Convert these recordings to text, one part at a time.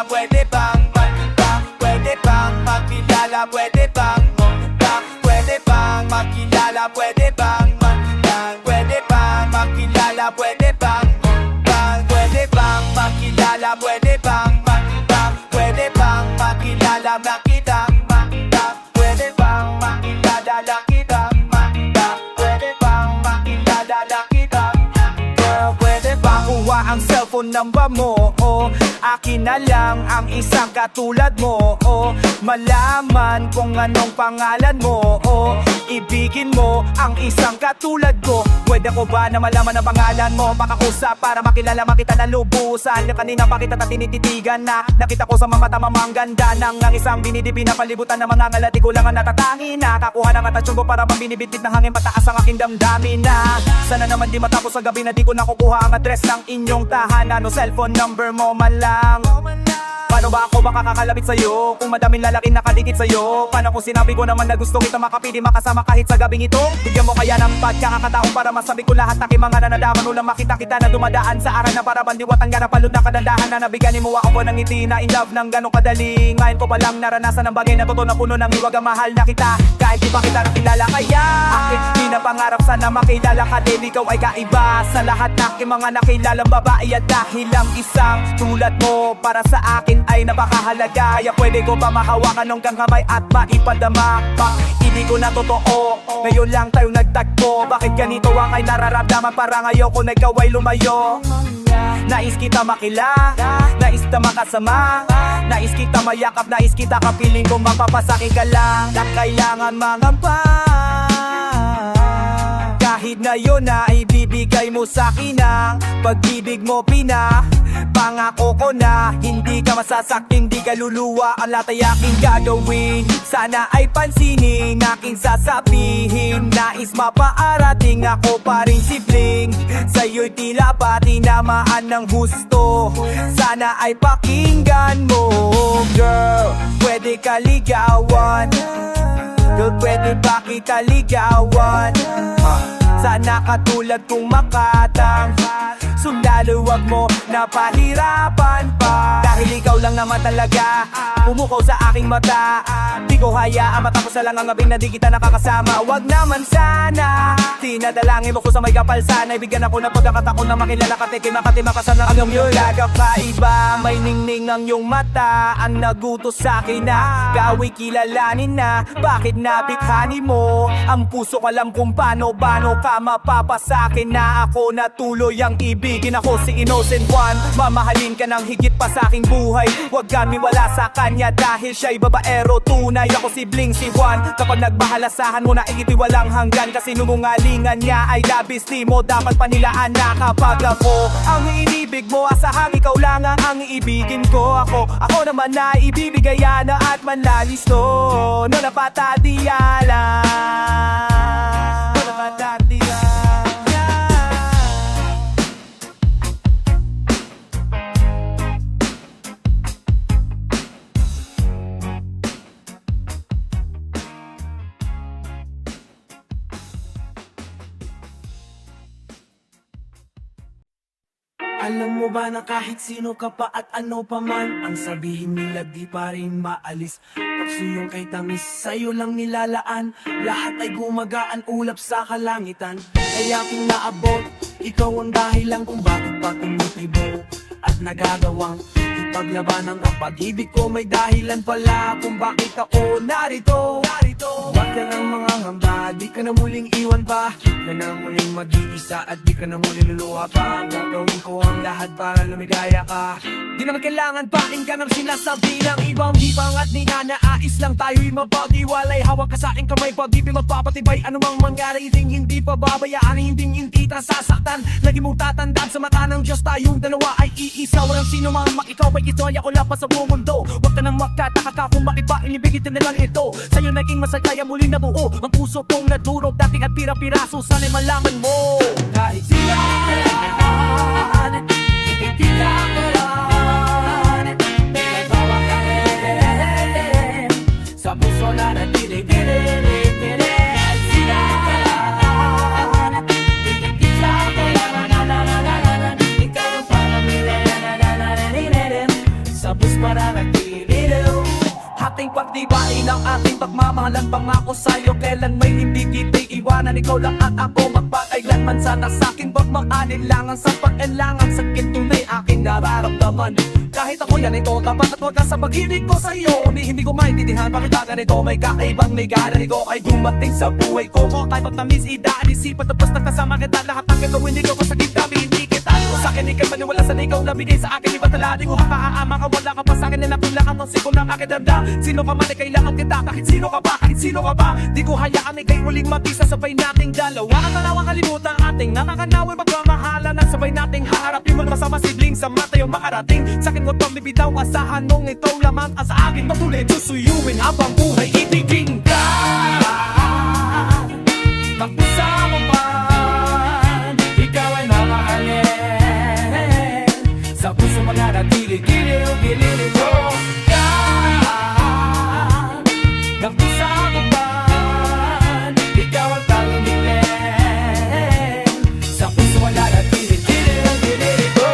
Pwede bang magkita? Pwede bang makilala? Pwede bang magkita? Pwede bang makilala? Pwede bang magkita? Pwede bang makilala? Pwede bang magkita? Pwede bang makilala? Pwede bang magkita? Pwede bang makilala? Makita, makita. Pwede bang makilala? Kita, makita. Pwede bang makilala? Kita. Girl, pwede bang kuha ang cellphone number mo? Akin na lang ang isang katulad mo. Malaman kung anong pangalan mo. Ibigin mo ang isang katulad ko. Pwede ko ba na malaman ang pangalan mo? Pakakusap para makilala makita na lubusan. Yung kanina pa kita tinititigan na nakita ko sa mga mata mamang ganda ng ang isang binidibi na palibutan ng mga ngalati ko lang ang natatangi na. Kakuha ng atatsyon ko para bang binibitbit ng hangin pataas ang aking damdamin na. Sana naman di matapos sa gabi na di ko nakukuha ang address ng inyong tahanan o cellphone number mo man lang. Paano ba ako makakakalapit sa'yo kung madaming lalaki nakadikit sa'yo? Paano kung sinabi ko naman na gusto kita makapili makasama kahit sa gabing ito? Bigyan mo kaya ng pagkakataon para masabi ko lahat ng mga nanadaman. Ulang makita kita na dumadaan sa aral na para bandiwat ang ganap palud na kadandahan na nabigyan mo ako ng ngiti na in love ng ganong kadali. Ngayon ko palang naranasan ng bagay na totoo na puno ng hiwag ang mahal na kita. Kahit di pa kita nakilala kaya akin di na pangarap sana makilala ka din. Ikaw ay kaiba sa lahat na aking mga nakilalang babae. At dahil lang isang tulad mo para sa akin ay napakahalaga. Kaya pwede ko ba mahawakan ng kang kamay at maipadama? Hindi ko na totoo, ngayon lang tayo nagtagpo. Bakit ganito ang ay nararamdaman? Parang ayoko na ikaw ay lumayo. Nais kita makilala, nais kita makasama, nais kita mayakap, nais kita kapiling kung mapapasakin ka lang. Na kailangan mangamba kahit na yun na ibibigay mo sa'kin ang pag-ibig mo pangako ko na hindi ka masasaktin, di ka luluwa. Ang lahat ay aking gagawin, sana ay pansinin aking sasabihin. Nais mapaarating ako pa rin sibling, sa'yo'y tila ba tinamaan ng husto. Sana ay pakinggan mo. Girl, pwede ka ligawan. Girl, pwede ba kita ligawan? Sana katulad kong makatang sundalo, wag mo napahirapan pa. Dahil ikaw lang naman talaga pumukaw sa aking mata. Di ko hayaan matapos na lang ang gabing na di kita nakakasama. Wag naman sana, tinadalangin mo ko sa may kapal. Sana ibigyan ako ng pagkakataon na makilala ka. Teke makatima ka sana ang iyong kakaiba. May ningning ang iyong mata ang nagutos sa akin na gawin kilalanin na. Bakit nabighani mo ang puso ko? Alam kung paano ka mapapasakin na ako na tuloy ang ibigin. Ako si innocent one, mamahalin ka ng higit pa sa aking buhay. Huwag kami wala sa kanya dahil siya'y babaero tunay. Ako si Bling, si Juan. Kapag nagbahalasahan mo na igiti walang hanggan, kasi nungungalingan niya ay labis. Di mo dapat panilaan na kapag ako ang inibig mo. Asahang ikaw lang ang iibigin ko. Ako naman na ibibigay na at manlalis to. No napatadiyala, no napatadiyala. Alam mo ba na kahit sino ka pa at ano pa man ang sabihin nila, di pa rin maalis. Pagsuyong kay tamis, sa'yo lang nilalaan. Lahat ay gumagaan, ulap sa kalangitan. Ay aking naabot, ikaw ang dahilan kung bakit pa tumitibo at nagagawang ipaglabanan ang pag-ibig ko. May dahilan pala kung bakit ako narito. Huwag ka ng mga hamba, di ka na muling iwan pa. Na na muling mag-iisa at di ka na muling luluha pa. Gagawin ko ang lahat para lumigaya ka. Di naman kailangan pakinggan ang sinasabi ng ibang hibang at ninanais lang tayo'y mapag-iwalay. Hawak ka sa aking kamay, pag-ibig magpapatibay. Anumang mangyari, hindi pababayaan, hindi sasaktan. Lagi mong tatandaan sa mata ng Diyos, tayong dalawa ay iisa. Walang sino mang makikaw, may istorya ko lang pa sa buong mundo. Huwag ka nang magtataka ka kung bakit ba inibigit na lang ito. Sa'yo naging masagaya, muling nabuo ang puso kong nadurog dati at pira-piraso. Sana'y malaman mo kahit sila hindi ka kailan. Pinagbawa ka sa puso na natinig-tinig. Sila hindi ka kailan. Ikaw ang pamamili sa puso ating pagmamahalan. Pangako sa'yo, kailan may hindi kita iwanan. Ikaw lang at ako magpakailanman. Sana sa'kin wag mag-anilangan sa pag-ilangan. Sakit tunay aking nararamdaman. Kahit ako yan ito, tapat at wag sa pag-ibig ko sa'yo. Hindi ko maintindihan bakit ba ganito. May kakaibang ligada nito ay dumating sa buhay ko. Kahit pagtamis, idaan, isipan, tapos nagkasama kita. Lahat ng gagawin ikaw kasakit kami, hindi kita. Sa akin ikay maniwala sa ikaw na bigay sa akin. Iba tala, di ko kakaama ka, wala ka pa sa akin. Nilapila ka ng siko ng aking damdam. Sino ka man ay kailangan kita, kahit sino ka ba, kahit sino ka ba. Di ko hayaan ikay uling mabisa, sabay nating dalawa. Ang talawang kalimutan ating nakakanawan. Magmamahala na sabay nating haharapin. Masama sibling sa mata yung makarating. Sa akin huwag pambibitaw, asahan nung ito lamang. Ang sa akin patuloy susuyuin habang buhay ibigin ka. Magpasama man, ikaw ay mamahalin. Sa puso mga natili-giliw-giliw ko ka. Magpasama man, ikaw ang tanging hiling. Sa puso wala natili-giliw-giliw ko.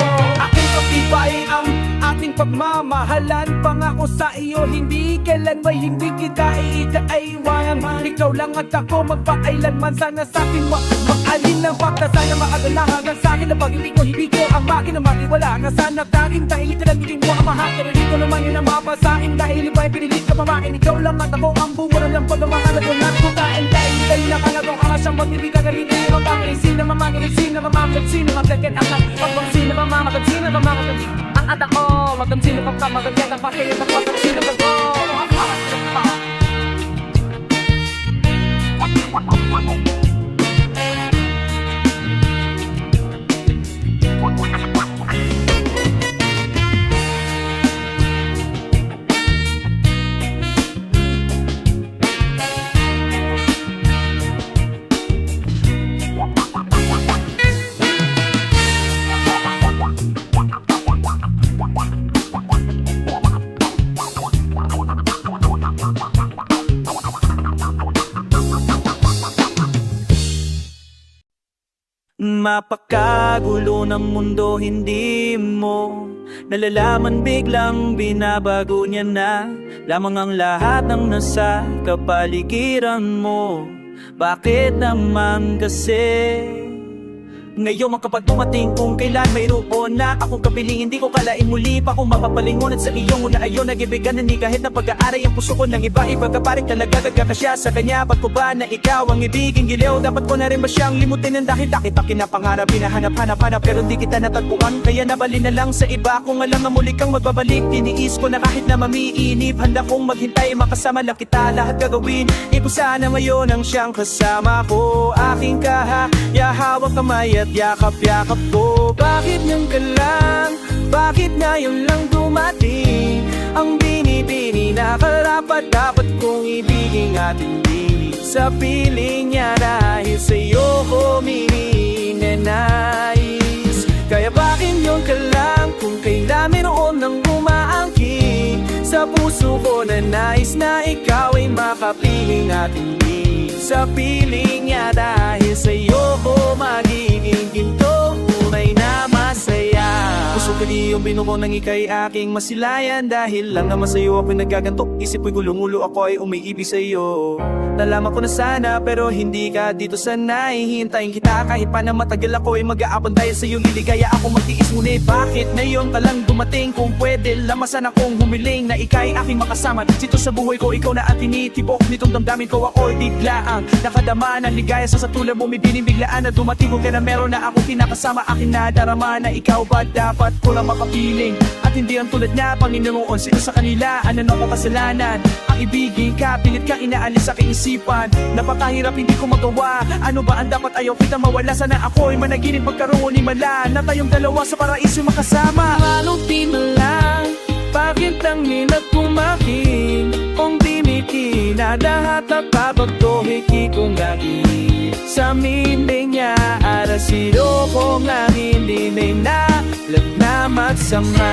Aking pagtibay ang ating pagmamahalan. Pangako sa iyo, hindi kailan may hindi kita iiiwanan. Ikaw lang at ako magpakailanman. Sana sa'kin mag-alin ng fakta. Sana maaganahan ka sa'kin na pag hindi ko ang makin na maliwala nga sana tanging dahil itinagiging mo ang mahal. Hindi ko naman yun ang mapasain dahil iba'y pinilit ka pamakin. Ikaw lang at ako ang bumura ng pagmamahalan ko nagkutain. Dahil nakalagaw ka siyang magbibigay ka rin. Hindi mapangin, sino mamangin, sino mamangin, sino maglagyan ang pagpang sino mamamagan, sino mamamagan. Ang atak ko, magdam sino ka ka, magagyan ang pakilip at pagpang sino ka ko. Mapakagulo ng mundo, hindi mo nalalaman, biglang binabago niya na lamang ang lahat ng nasa kapaligiran mo. Bakit naman kasi ngayon kapag dumating kung kailan mayroon na akong kapiling, hindi ko kalain muli pa kung mapapalingon. At sa iyong una ayon nag-ibigan, hindi kahit na pag-aaray ang puso ko ng iba. Ipagkaparing talaga gagakasya sa kanya. Ba't ko ba na ikaw ang ibiging giliw? Dapat ko na rin ba siyang limutin ng dahil kita kinapangarap, hinahanap-hanap-hanap pero di kita natagpuan. Kaya nabali na lang sa iba kung alam na muli kang magbabalik. Tiniis ko na kahit na mamiinip, handa kong maghintay, makasama lang kita, lahat gagawin. Ipo sana ngayon ang siyang kasama ko. Aking kahayahawak kamay at yakap-yakap ko. Bakit nang ka lang? Bakit ngayon lang dumating? Ang binibini na karapat-dapat kong ibigin at hindi sa piling niya. Dahil sa'yo ko minanais. Kaya bakit yun ka lang? Kung kailan meron nang umaangking sa puso ko na nais na ikaw ay makapiling at hindi sa piling niya. Dahil sa'yo ko magiging ginto, tunay na masaya. Puso ko di yung binuko ng ikay aking masilayan. Dahil lang naman sa'yo ako'y nagagantok. Isip ko'y gulong-ulo, ako ay umiibig sa'yo. Nalaman ko na sana pero hindi ka dito sanay. Hintayin kita kahit pa na matagal ako ay mag-aabang dahil sa'yo liligaya ako magtiis. Ngunit bakit ngayon ka lang dumating? Kung pwede lamasan akong humiling na ika'y aking makasama dito sa buhay ko. Ikaw na ang tinitibok nitong damdamin ko. Ako'y biglaang nakadama ng ligaya sa tulad mo. May binibiglaan na dumating ko kaya na meron na ako kinakasama. Aking nadarama na ikaw ba dapat ko lang makapiling. At hindi ang tulad niya Panginoon. Sino sa kanila ano ko kasalanan? Ang ibigin ka, pilit ka inaalis sa aking isipan. Napakahirap hindi ko magawa. Ano ba ang dapat ayaw kita mawala? Sana ako'y managinip magkaroon ni Mala na tayong dalawa sa paraiso makasama. Anong tinalang? Bakit ang hinat kumakin? Kung dinikin na lahat at papagdohiki kong lagi sa miling niya. Arasiro kong ang hindi na na magsama.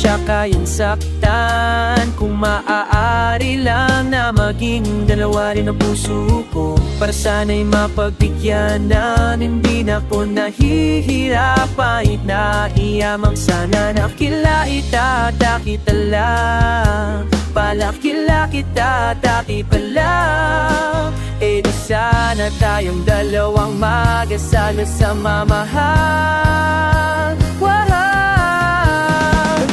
siya kayang saktan. Kung maaari lang na maging dalawa rin ang puso ko, para sana'y mapagbigyanan. Hindi na ko nahihirapan, naiyamang sana nakila itata kita lang. Palakila kita dati pa lang. E di sana tayong dalawang mag-asal sa mamahal. Wow!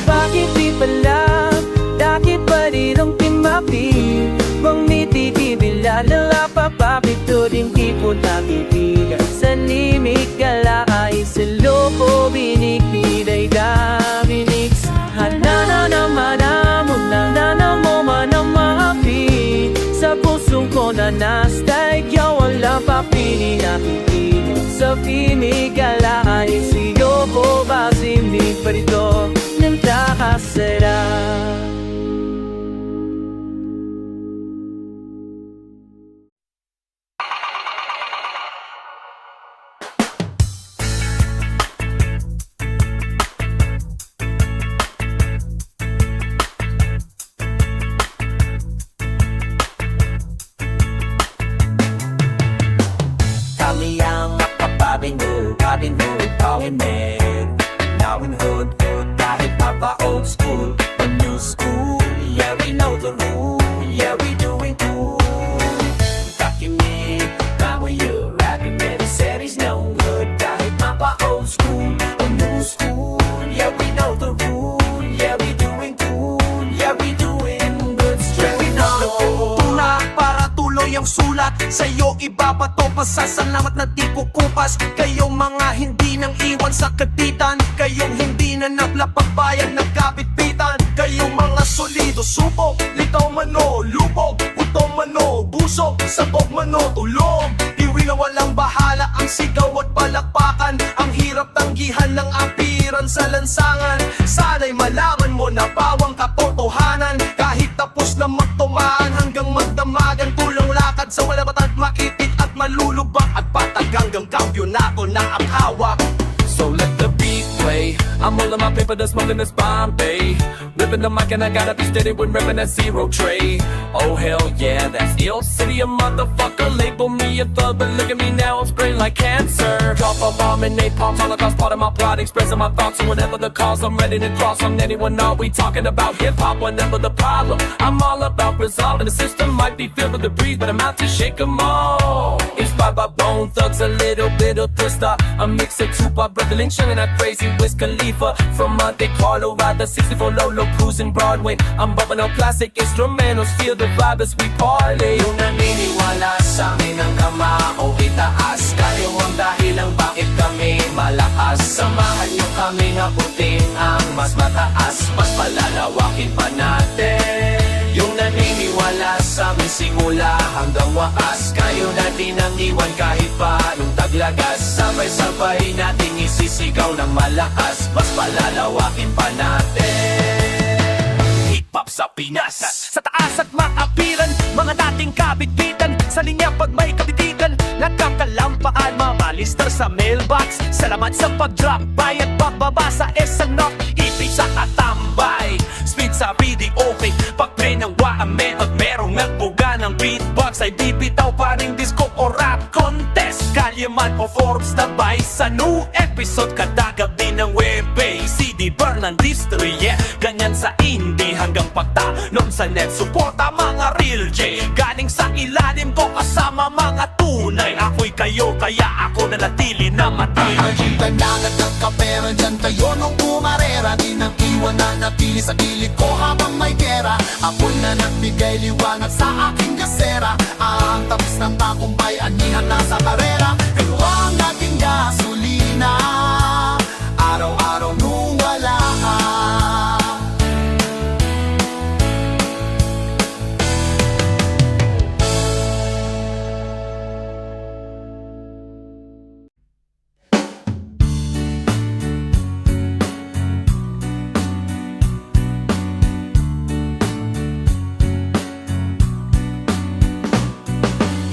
Bakit di pa lang, daki pa rin ang timapin. Mangmititibila na papapito din tipo na bibigan. Sa limig kalaay sa loob binig-biday daminig. Hanana naman mo na mo man ang maapin. Sa pusong ko na nastay kaya wala pa pininakitin. Sa pimig kalaay siyo ko basimig pa rito ng takasarap. Kami ang Robin Hood, Colin Man. Now in hood, kahit papa old school, the new school. Yeah, we know the rule, yeah, we doing cool. Kakimig, kamo you, rapping man, he said he's no good. Kahit papa old school, the new school. Yeah, we know the rule, yeah, we doing cool. Yeah, we doing good straight. We know tuna para tuloy ang sulat. Sa'yo ibabato pasasalamat na di kukupas. Kayong mga hindi nang iwan sa katitan, kayong hindi na naglapagbayad ng kapitpitan. Kayong mga solido subok, litaw mano lubog, utong mano busog, sabog mano tulog. Iwi na walang bahala ang sigaw at palakpakan. Ang hirap tanggihan ng apiran sa lansangan. Sana'y malaman mo na bawang katotohanan. Kahit tapos na magtumaan hanggang magdamagan, tulang lakad sa wala batat makipit at malulubak. At patag hanggang kampyonato na ang hawak. So let the beat play. I'm all in my paper, the smoking this Bombay. Ripping the mic and I gotta be steady when ripping that zero tray. Oh hell yeah, that's ill city a motherfucker. Label me a thug, but look at me now, I'm spraying like cancer. Drop a bomb and napalm, Holocaust part of my plot, expressing my thoughts. So whatever the cause, I'm ready to cross on anyone. Are we talking about hip hop? Whenever the problem, I'm all about resolving. The system might be filled with debris, but I'm out to shake 'em all. Inspired by Bone Thugs, a little bit of Twista, a mix of Tupac, Brother Lynch, and that crazy Wiz Khalifa. From Monte Carlo, ride the 64 Lolo, cruising Broadway. I'm bumping on classic instrumentals, feel the vibe as we parlay. Yung naniniwala sa amin ang kamao itaas, kayo ang dahilan bakit kami malakas. Samahan nyo kami haputin ang mas mataas, mas palalawakin pa natin. Yung naniniwala sa amin simula hanggang wakas, kayo natin ang iwan kahit pa nung taglagas. Sabay-sabay nating isisigaw ng malakas, mas palalawakin pa natin. Hip-hop sa Pinas, Sa taas at maapiran, mga dating kabitbitan. Sa linya pag may kabitigan, nagkakalampaan, mamalister sa mailbox. Salamat sa pag-drop by at pagbaba sa SNOC. Ipig sa katambay, speed sa PDOK. Pag-play ng waamet at merong nagbuga ng beatbox, ay bibitaw pa ring disco o rap contest. Kalyaman o Forbes tabay sa new episode, kada gabi ng webe. CD Bernan Distry, yeah, ganyan sa indie hanggang pagtanom sa net. Suporta mga real J, galing sa ilalim ko kasama mga tunay. Ako'y kayo, kaya ako nanatili na matay. Nakita na nagkakapera dyan kayo nung bumarera. Di nang iwan na napili sa gilid ko habang may pera. Ako'y na nagbigay liwanag sa aking gasera. Ang tapos ng tagumpay, anihan na sa karera. Kayo ang aking gasolina, araw-araw nung wala ka.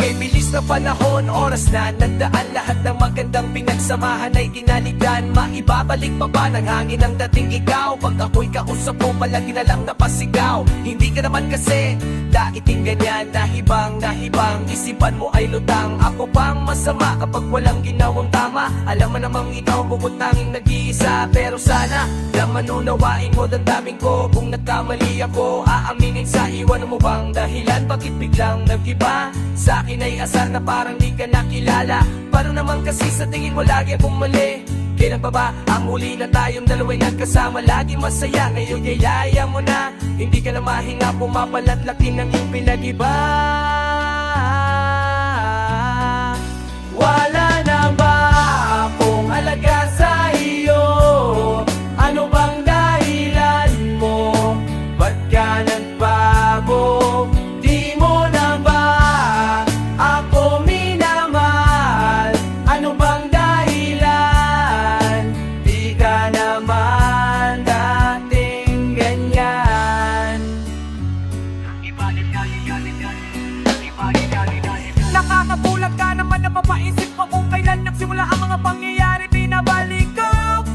may bilis na panahon, oras na nandaan. Lahat ng magandang pinagsamahan ay tinaligan. Maibabalik pa ba ng hangin ang dating ikaw? Pag ako'y kausap mo, palagi na lang napasigaw. Hindi ka naman kasi daiting ganyan. Nahibang, isipan mo ay lutang. Ako pang masama kapag walang ginawang tama. Alam mo namang ikaw bukod tanging nag-iisa. Pero sana naman unawain mo damdamin ko. Kung nagkamali ako, aaminin sa iwan mo bang dahilan? Bakit biglang nag-iba? Sa akin ay asar na parang di ka nakilala. Paano naman kasi sa tingin mo lagi akong mali? Kailan pa ba ang huli na tayong dalawa'y nagkasama? Lagi masaya, ngayon yayaya mo na. Hindi ka na mahinga, pumapalat laki ng iyong pinag-iba. Wala na ba akong alaga sa iyo? Ano bang dahilan mo? Ba't ka nagbago? Di mo na ba ako minamahal? Ano bang dahilan? Di ka naman dating ganyan. Nakakabulag ka naman na mapaisip mo kung kailan nagsimula ang mga pangyayari. Binabalik ko,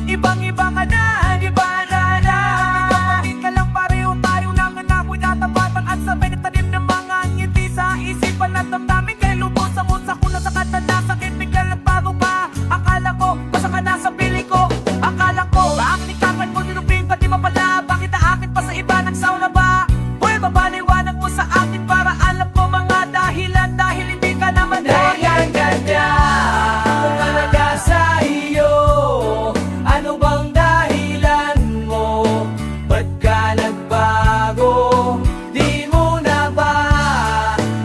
ibang-iba ka na, di ba na? Kapatid ka lang, pareho tayo nangangako'y tatapatan at sabay na tanim ng mga ngiti sa isipan at damdamin. Kaya lubos ang usa ko na sa katanda, sakit bigla nagbago pa. Akala ko, basta ka nasa pili ko. Akala ko, bakit ikapan mo dinupin pa di mapala? Bakit aakit pa sa iba nagsauna ba? Uy, babaliwanag mo sa akin para alam ko mga dahilan. Dahil hindi ka naman dahilan ganda. Kung alaga sa iyo, ano bang dahilan mo? Ba't ka nagbago? Di mo na ba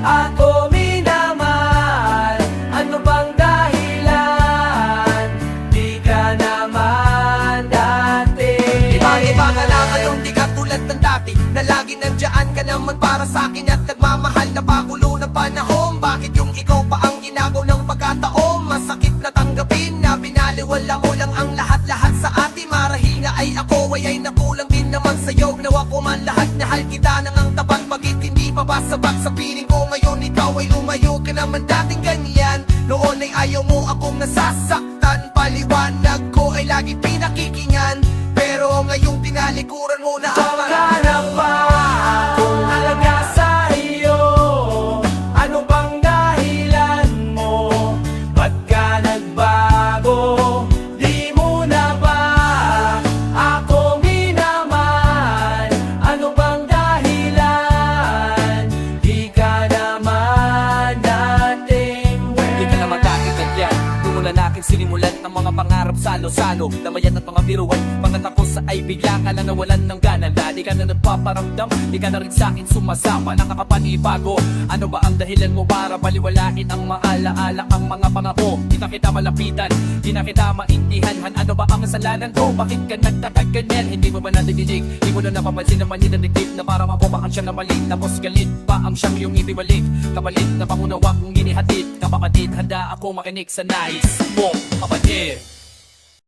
ako minamahal? Ano bang dahilan? Di ka naman dati. Iba-iba ka na ngayon, di ka tulad ng dati na lagi nandiyan ka naman para sa akin at nagmamahal na pakulo ng panahon. Bakit yung ikaw pa ang ginagaw ng pagkataon? Masakit na tanggapin na binaliwala mo lang ang lahat-lahat sa atin. Marahil nga ay ako ay nakulang din naman sa'yo. Ginawa ko man lahat na hal kita nang ang tapat. Bakit hindi pa ba sabak sa piling ko? Ngayon ikaw ay lumayo ka naman dating ganyan. Noon ay ayaw mo akong nasasaktan. Paliwanag ko ay lagi pinakikingan. Pero ngayong tinalikuran mo na ang hanap pa kung alaga sa iyo. Ano bang dahilan mo? Ba't ka nagbago? Di mo na ba ako minamahal? Ano bang dahilan? Di ka naman dating Di ka naman dating ganyan. Tumulan natin sinimulan ng mga pangarap salo-salo. Damayan at mga biruan. Pagkatapos ay bigla ka na nawalan ng gana. Di ka na nagpaparamdam, di ka na rin sa'kin sumasama. Nakakapanibago, ano ba ang dahilan mo para baliwalain ang maalaala ang mga pangako? Di na kita malapitan, di na kita maintindihan. Ano ba ang kasalanan ko? Bakit ka nagtatag ganyan? Hindi mo ba nadidinig? Di mo na napapansin naman yung nagdikip na para mabumakan siya na mali. Tapos galit pa ang siyang yung ibibalik. Kapalit na pangunawa kong inihatid. Kapapatid, handa ako makinig sa nais mo, kapatid.